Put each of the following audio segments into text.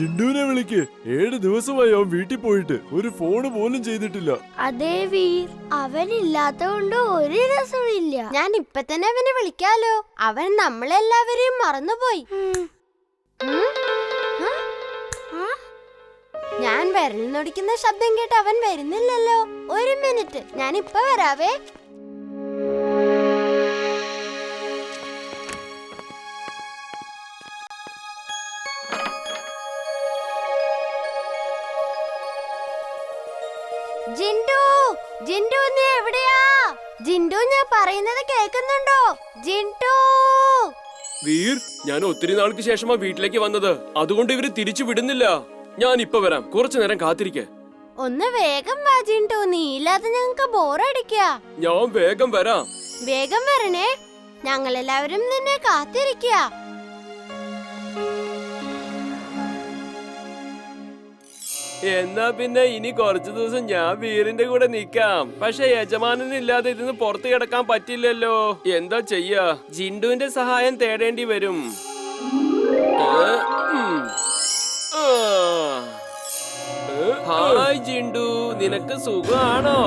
ജിണ്ടുവിനെ വിളിക്ക്. 7 ദിവസമായി അവൻ വീട്ടിൽ പോയിട്ട് ഒരു ഫോണ് പോലും ചെയ്തിട്ടില്ല. അതേ വീർ, അവനില്ലാത്തോണ്ട് ഒരു രസമില്ല. ഞാൻ ഇപ്പൊ തന്നെ അവനെ വിളിക്കാലോ. അവൻ നമ്മളെല്ലാവരെയും മറന്നുപോയി. ഞാൻ വിരൽ നൊടിക്കുന്ന ശബ്ദം കേട്ട് അവൻ വരുന്നില്ലല്ലോ. ഒരു മിനിറ്റ്, ഞാൻ ഇപ്പൊ വരാവേ. ജിൻഡു, ജിൻഡു നീ എവിടെയാ? ജിൻഡു, ഞാൻ പറയുന്നത് കേൾക്കുന്നുണ്ടോ? ജിൻഡു. വീർ, ഞാൻ ഒത്തിരി നാൾക്ക് ശേഷമാ വീട്ടിലേക്ക് വന്നത്. അതുകൊണ്ട് ഇവര് തിരിച്ചു വിടുന്നില്ല. ഞാൻ ഇപ്പൊ വരാം, കുറച്ചു നേരം കാത്തിരിക്കെ. ഒന്ന് വേഗം വാ ജിൻഡു, നീ ഇല്ലാതെ ഞങ്ങൾക്ക് ബോറടിക്കാ. ഞാൻ വേഗം വരാം. വേഗം വരണേ, ഞങ്ങളെല്ലാവരും നിന്നെ കാത്തിരിക്കുക. എന്നാ പിന്നെ ഇനി കുറച്ചു ദിവസം ഞാൻ വീറിന്റെ കൂടെ നിക്കാം. പക്ഷെ യജമാനനില്ലാതെ ഇതിന് പുറത്തു കിടക്കാൻ പറ്റില്ലല്ലോ. എന്താ ചെയ്യാ? ജിൻഡുവിന്റെ സഹായം തേടേണ്ടി വരും. ഹായ് ജിൻഡു, നിനക്ക് സുഖാണോ?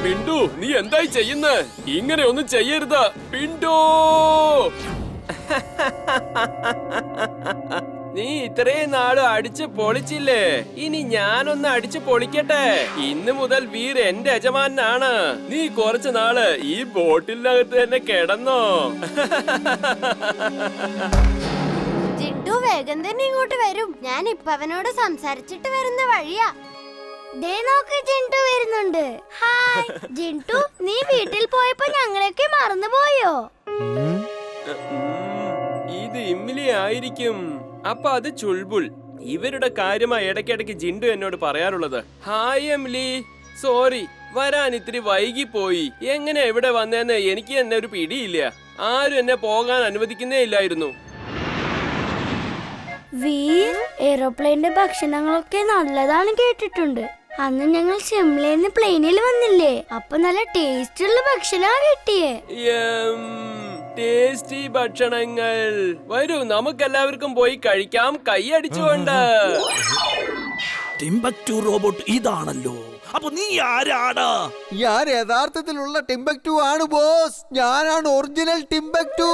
പിണ്ടു, നീ എന്തായി ചെയ്യുന്നേ? ഇങ്ങനെ ഒന്നും ചെയ്യരുത് പിണ്ടു. നീ ഇത്രയും നാള് അടിച്ച് പൊളിച്ചില്ലേ, ഇനി ഞാനൊന്ന് അടിച്ച് പൊളിക്കട്ടെ. ഇന്ന് മുതൽ വീർ എന്റെ യജമാനാണ്. നീ കുറച്ചു നാള് ഈ ബോട്ടിലിനകത്ത് തന്നെ കിടന്നോ. ജിൻഡു വേഗം തന്നെ ഇങ്ങോട്ട് വരും. ഞാൻ ഇപ്പൊ അവനോട് സംസാരിച്ചിട്ട് വരുന്ന വഴിയാ. ദേ നോക്ക്, ജിൻഡു വരുന്നുണ്ട്. ഹായ് ജിൻഡു, നീ വീട്ടിൽ പോയപ്പോ ഞങ്ങളൊക്കെ മറന്നുപോയോ? ഇത് ഇമ്മിലി ആയിരിക്കും. അപ്പൊ അത് ചുൾബുൾ. ഇവരുടെ കാര്യമായി ഇടയ്ക്കിടയ്ക്ക് ജിൻഡു എന്നോട് പറയാറുള്ളത്. ഹായ് എമിലി, സോറി വരാൻ ഇത്തിരി വൈകിപ്പോയി. എങ്ങനെ എവിടെ വന്നേന്ന് എനിക്ക് തന്നെ ഒരു പിടിയില്ല. ആരും എന്നെ പോകാൻ അനുവദിക്കുന്നേ ഇല്ലായിരുന്നു. വീർ, എയ്റോപ്ലെയിന്റെ ഭക്ഷണങ്ങളൊക്കെ നല്ലതാണ് കേട്ടിട്ടുണ്ട്. അന്ന് ഞങ്ങൾ ഷിംലയിൽ പ്ലെയിനിൽ വന്നില്ലേ, അപ്പൊ നല്ല ടേസ്റ്റ് ഉള്ള ഭക്ഷണമാ കിട്ടിയേ. ടേസ്റ്റി ഭക്ഷണങ്ങൾ. വരൂ, നമുക്കെല്ലാവർക്കും പോയി കഴിക്കാം, കൈയടിച്ചുകൊണ്ട്. ടിംബക്ടു റോബോട്ട് ഇതാണല്ലോ. അപ്പൊ നീ ആരാണ്? ഞാൻ യഥാർത്ഥത്തിലുള്ള ടിംബക്ടു ആണ് ബോസ്. ഞാനാണ് ഒറിജിനൽ ടിംബക്ടു.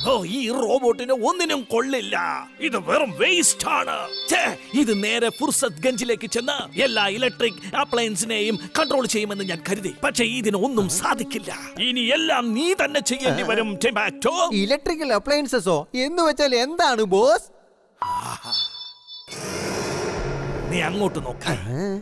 ഓ, ഈ റോബോട്ടിന് ഒന്നിനും കൊള്ളില്ല. ഇത് വെറും വേസ്റ്റ് ആണ്. ഇത് നേരെ ഫുർസത്ത് ഗഞ്ചിലേക്ക് ചെന്ന് എല്ലാ ഇലക്ട്രിക് അപ്ലയൻസിനെയും കൺട്രോൾ ചെയ്യുമെന്ന് ഞാൻ കരുതി. പക്ഷെ ഇതിന് ഒന്നും സാധിക്കില്ല. ഇനി എല്ലാം നീ തന്നെ ചെയ്യേണ്ടി വരും ടിംബക്ടു. ഇലക്ട്രിക്കൽ അപ്ലയൻസസോ എന്ന് വെച്ചാൽ എന്താണ് ബോസ്? നീ അങ്ങോട്ട് നോക്ക്.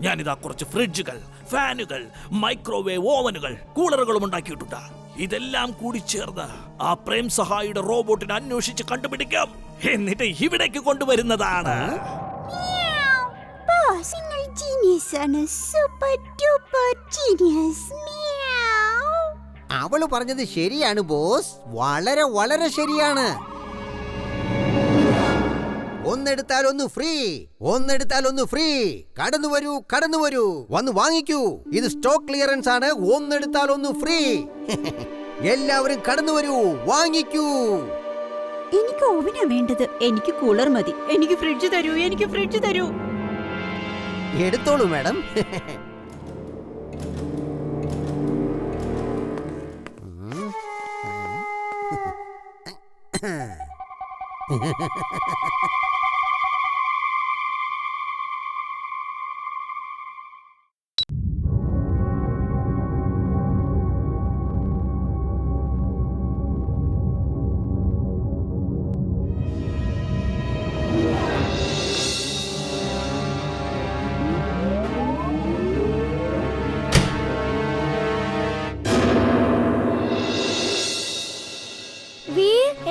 ഞാനിതാ കുറച്ച് ഫ്രിഡ്ജുകൾ, ഫാനുകൾ, മൈക്രോവേവ് ഓവനുകൾ, കൂളറുകളും ഉണ്ടാക്കിയിട്ടുണ്ട്. ഇതെല്ലാം കൂടി ചേർന്ന് ആ പ്രേം സഹായിയുടെ റോബോട്ടിനെ അന്വേഷിച്ച് കണ്ടുപിടിക്കാം. എന്നിട്ട് ഇവിടേക്ക് കൊണ്ടുവരുന്നതാണ്. അവള് പറഞ്ഞത് ശരിയാണ് ബോസ്, വളരെ വളരെ ശരിയാണ്. ഒന്നെടുത്താൽ ഒന്ന് ഫ്രീ, ഒന്നെടുത്താൽ ഒന്ന് ഫ്രീ. കടന്നു വരൂ, കടന്നു വരൂ, വന്ന് വാങ്ങിക്കൂ. ഇത് സ്റ്റോക്ക് ക്ലിയറൻസ് ആണ്. ഒന്നെടുത്താൽ ഒന്ന് ഫ്രീ. എല്ലാവരും കടന്നു വരൂ, വാങ്ങിക്കൂ. എനിക്ക് ഓവനാ വേണ്ടത്. എനിക്ക് കൂളർ മതി. എനിക്ക് ഫ്രിഡ്ജ് തരൂ, എനിക്ക് ഫ്രിഡ്ജ് തരൂ. എടുത്തോളൂ മാഡം.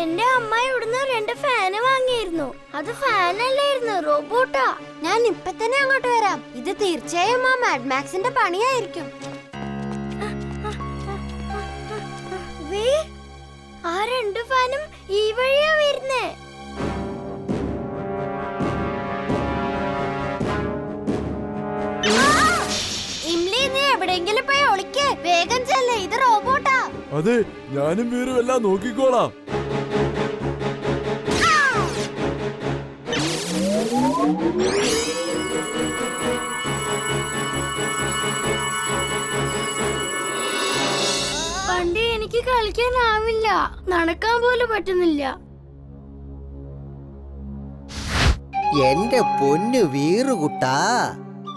എന്റെ അമ്മ ഇവിടുന്ന് 2 ഫാന് വാങ്ങിയിരുന്നു. അത് ഫാനല്ലായിരുന്നു, റോബോട്ടാ. ഞാൻ ഇപ്പൊ തന്നെ അങ്ങോട്ട് വരാം. ഇത് തീർച്ചയായും ആ മാഡ് മാക്സിന്റെ പണിയായിരിക്കും. ആ 2 ഫാനും ഈ വഴിയാ വരുന്നേ. അതെ, ഞാനും വീറും എല്ലാം നോക്കിക്കോളാം. പണ്ട് എനിക്ക് കളിക്കാനാവില്ല, നടക്കാൻ പോലും പറ്റുന്നില്ല. എന്റെ പൊന്നു വീറുകുട്ടാ,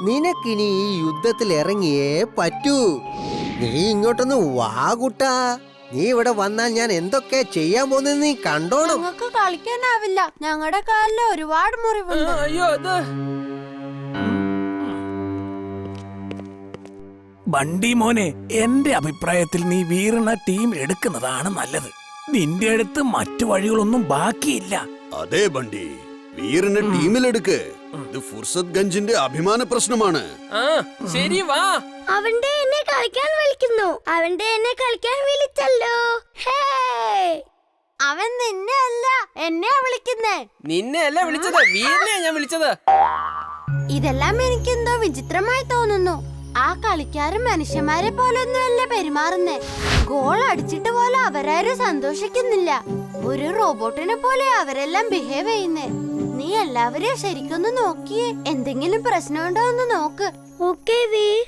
നിനക്കിനി ഈ യുദ്ധത്തിൽ ഇറങ്ങിയേ പറ്റൂ. നീ ഇങ്ങോട്ടൊന്ന് വാ കുട്ടാ. നീ ഇവിടെ വന്നാൽ ഞാൻ എന്തൊക്കെ ചെയ്യാൻ പോകുന്നത് നീ കണ്ടോണം. ഞങ്ങൾക്ക് കളിക്കാനാവില്ല, ഞങ്ങളുടെ കാലിൽ ഒരുപാട് മുറിവുണ്ട്. അയ്യോ അത് ബണ്ടി മോനെ, എന്റെ അഭിപ്രായത്തിൽ നീ വീറിന ടീം എടുക്കുന്നതാണ് നല്ലത്. നിന്റെ അടുത്ത് മറ്റു വഴികളൊന്നും ബാക്കിയില്ല. അതെ ബണ്ടി, വീറിനെ ടീമിലെടുക്ക്. ഇത് ഫുർസത് ഗഞ്ചിന്റെ അഭിമാന പ്രശ്നമാണ്. ആ ശരി വാ. അവന്റെ എന്നെ കളിക്കാൻ വിളിക്കുന്നു. അവന്റെ എന്നെ കളിക്കാൻ വിളിച്ചല്ലോ. ഹേ, അവൻ നിന്നെ അല്ല എന്നെയാ വിളിക്കുന്നേ. നിന്നെ അല്ല വിളിച്ചത്, വീറിനെയാ ഞാൻ വിളിച്ചത്. ഇതെല്ലാം എനിക്കെന്തോ വിചിത്രമായി തോന്നുന്നു. ആ കളിക്കാരും മനുഷ്യന്മാരെ പോലൊന്നുമല്ല പെരുമാറുന്നേ. ഗോൾ അടിച്ചിട്ട് പോലെ അവരാരും സന്തോഷിക്കുന്നില്ല. ഒരു റോബോട്ടിനെ പോലെ അവരെല്ലാം ബിഹേവ് ചെയ്യുന്നേ. നീ എല്ലാവരെയും ശരിക്കൊന്ന് നോക്കിയേ. എന്തെങ്കിലും പ്രശ്നമുണ്ടോ എന്ന് നോക്ക്. ഓക്കേ വീർ.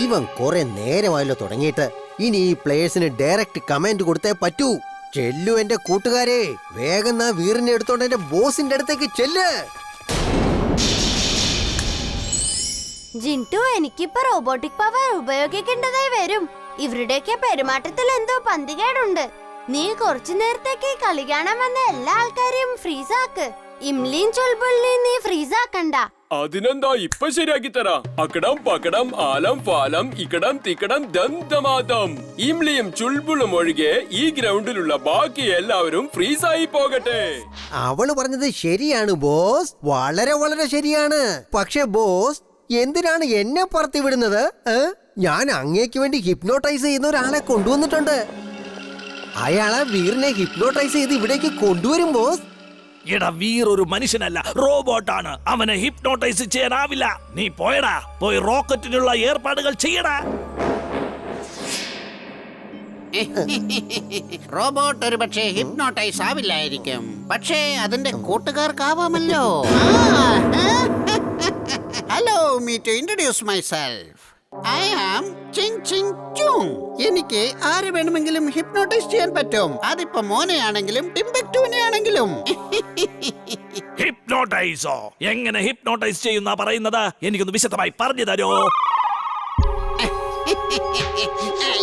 ഇവൻ കുറെ നേരമായല്ലോ തുടങ്ങിയിട്ട്. ഇനി ഈ പ്ലേയേഴ്സിന് ഡയറക്റ്റ് കമാൻഡ് കൊടുത്തേ പറ്റൂ. ചെല്ലു എന്റെ കൂട്ടുകാരെ, വേഗം ആ വീറിനെ എടുത്തോണ്ട് എന്റെ ബോസിന്റെ അടുത്തേക്ക് ചെല്ല്. ജിൻടു, എനിക്കിപ്പോ റോബോട്ടിക് പവർ ഉപയോഗിക്കേണ്ടതായി വരും. ഇവരുടെയൊക്കെ പെരുമാറ്റത്തിൽ എന്തോ പന്തികേടുണ്ട്. നീ കുറച്ചു നേരത്തേക്ക് കളി കാണാൻ വന്ന എല്ലാ ആൾക്കാരെയും ഫ്രീസാക്ക്. ഇംലിയും ചുൾബുളിനെയും നീ ഫ്രീസാക്കണ്ട. അതിനെന്താ, ഇപ്പൊ ശരിയാക്കി തരാം. അക്കടം പക്കടം ആലം ഫാലം ഇക്കടം തിക്കടം ദന്തമാദം. ഇംലിയും ചുൾബുളും ഒഴികെ ഈ ഗ്രൗണ്ടിലുള്ള ബാക്കി എല്ലാവരും ഫ്രീസായി പോകട്ടെ. അവള് പറഞ്ഞത് ശരിയാണ് ബോസ്, വളരെ വളരെ ശരിയാണ്. പക്ഷെ ബോസ്, എന്തിനാണ് എന്നെ പറത്തി വിടുന്നത്? ഞാൻ അങ്ങേക്ക് വേണ്ടി ഹിപ്നോട്ടൈസ് ചെയ്യുന്ന ഒരാളെ കൊണ്ടുവന്നിട്ടുണ്ട്. അയാളെ വീറിനെ ഹിപ്നോട്ടൈസ് ചെയ്ത് ഇവിടേക്ക് കൊണ്ടുവരും ബോസ്. എടാ, വീർ ഒരു മനുഷ്യനല്ല, റോബോട്ടാണ്. അവനെ ഹിപ്നോട്ടൈസ് ചെയ്യാനാവില്ല. നീ പോയടാ, പോയി റോക്കറ്റിനുള്ള ഏർപ്പാടുകൾ ചെയ്യടാ. റോബോട്ട് ഒരു പക്ഷേ ഹിപ്നോട്ടൈസ് ആവില്ലായിരിക്കും, പക്ഷേ അതിന്റെ കൂട്ടുകാർക്കാവാമല്ലോ. Hello, me to introduce myself. I am Ching Ching Chung. എനിക്ക് ആര് വേണമെങ്കിലും ഹിപ്നോട്ടൈസ് ചെയ്യാൻ പറ്റും. അതിപ്പോ മോനെയാണെങ്കിലും ടിംബക്ടുവിനെ ആണെങ്കിലും. ഹിപ്നോട്ടൈസോ? എങ്ങനെ ഹിപ്നോട്ടൈസ് ചെയ്യുന്ന പറയുന്നത്? എനിക്കൊന്ന് വിശദമായി പറഞ്ഞു തരോ?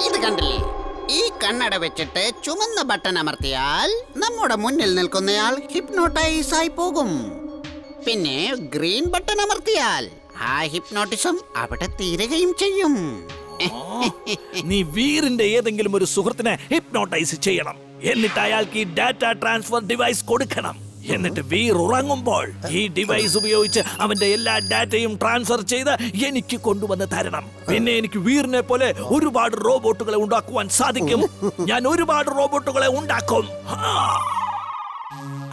ഇത് കണ്ടില്ലേ? ഈ കണ്ണട വെച്ചിട്ട് ചുമന്ന ബട്ടൺ അമർത്തിയാൽ നമ്മുടെ മുന്നിൽ നിൽക്കുന്നയാൾ ഹിപ്നോട്ടൈസ് ആയി പോകും. പിന്നെ ഗ്രീൻ ബട്ടൺ അമർത്തിയാൽ ആ ഹിപ്നോട്ടിസം അവിടെ തീരുകയും ചെയ്യും. നീ വീറിന്റെ ഏതെങ്കിലും ഒരു സുഹൃത്തിനെ ഹിപ്നോട്ടൈസ് ചെയ്യണം. എന്നിട്ട് അയാൾക്ക് ഈ ഡാറ്റ ട്രാൻസ്ഫർ ഡിവൈസ് കൊടുക്കണം. എന്നിട്ട് വീർ ഉറങ്ങുമ്പോൾ ഈ ഡിവൈസ് ഉപയോഗിച്ച് അവന്റെ എല്ലാ ഡാറ്റയും ട്രാൻസ്ഫർ ചെയ്ത് എനിക്ക് കൊണ്ടുവന്ന് തരണം. പിന്നെ എനിക്ക് വീറിനെ പോലെ ഒരുപാട് റോബോട്ടുകളെ ഉണ്ടാക്കുവാൻ സാധിക്കും. ഞാൻ ഒരുപാട് റോബോട്ടുകളെ ഉണ്ടാക്കും.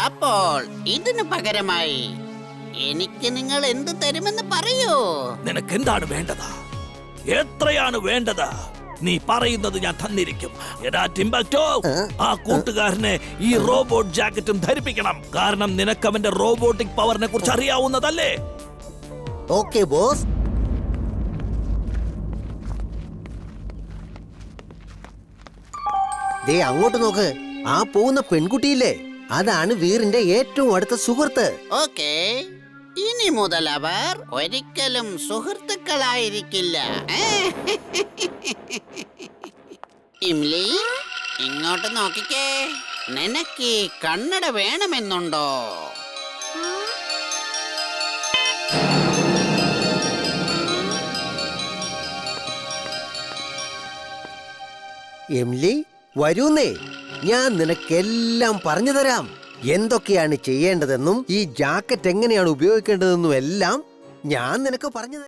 അപ്പോൾ ഇതിനു പകരമായി എനിക്ക് നിങ്ങൾ എന്ത് തരുമെന്ന് പറയൂ. നിനക്ക് എന്താണ് വേണ്ടത്? എത്രയാണ് വേണ്ടത്? നീ പറയുന്നത് ഞാൻ തന്നിരിക്കും. എടാ ടിംബക്ടോ, ആ കൂട്ടുകാരനെ ഈ റോബോട്ട് ജാക്കറ്റും ധരിപ്പിക്കണം. കാരണം നിനക്ക് അവന്റെ റോബോട്ടിക് പവറിനെ കുറിച്ച് അറിയാവുന്നതല്ലേ? Okay boss. ദേ അങ്ങോട്ട് നോക്ക്. ആ പോകുന്ന പെൺകുട്ടിയില്ലേ, അതാണ് വീറിന്റെ ഏറ്റവും അടുത്ത സുഹൃത്ത്. ഓക്കേ, ഇനി മുതൽ അവർ ഒരിക്കലും സുഹൃത്തുക്കളായിരിക്കില്ല. ഇംലി, ഇങ്ങോട്ട് നോക്കിക്കേ. നിനക്ക് ഈ കണ്ണട വേണമെന്നുണ്ടോ? എംലി വരൂന്നേ, ഞാൻ നിനക്കെല്ലാം പറഞ്ഞു തരാം. എന്തൊക്കെയാണ് ചെയ്യേണ്ടതെന്നും ഈ ജാക്കറ്റ് എങ്ങനെയാണ് ഉപയോഗിക്കേണ്ടതെന്നും എല്ലാം ഞാൻ നിനക്ക് പറഞ്ഞു തരാം.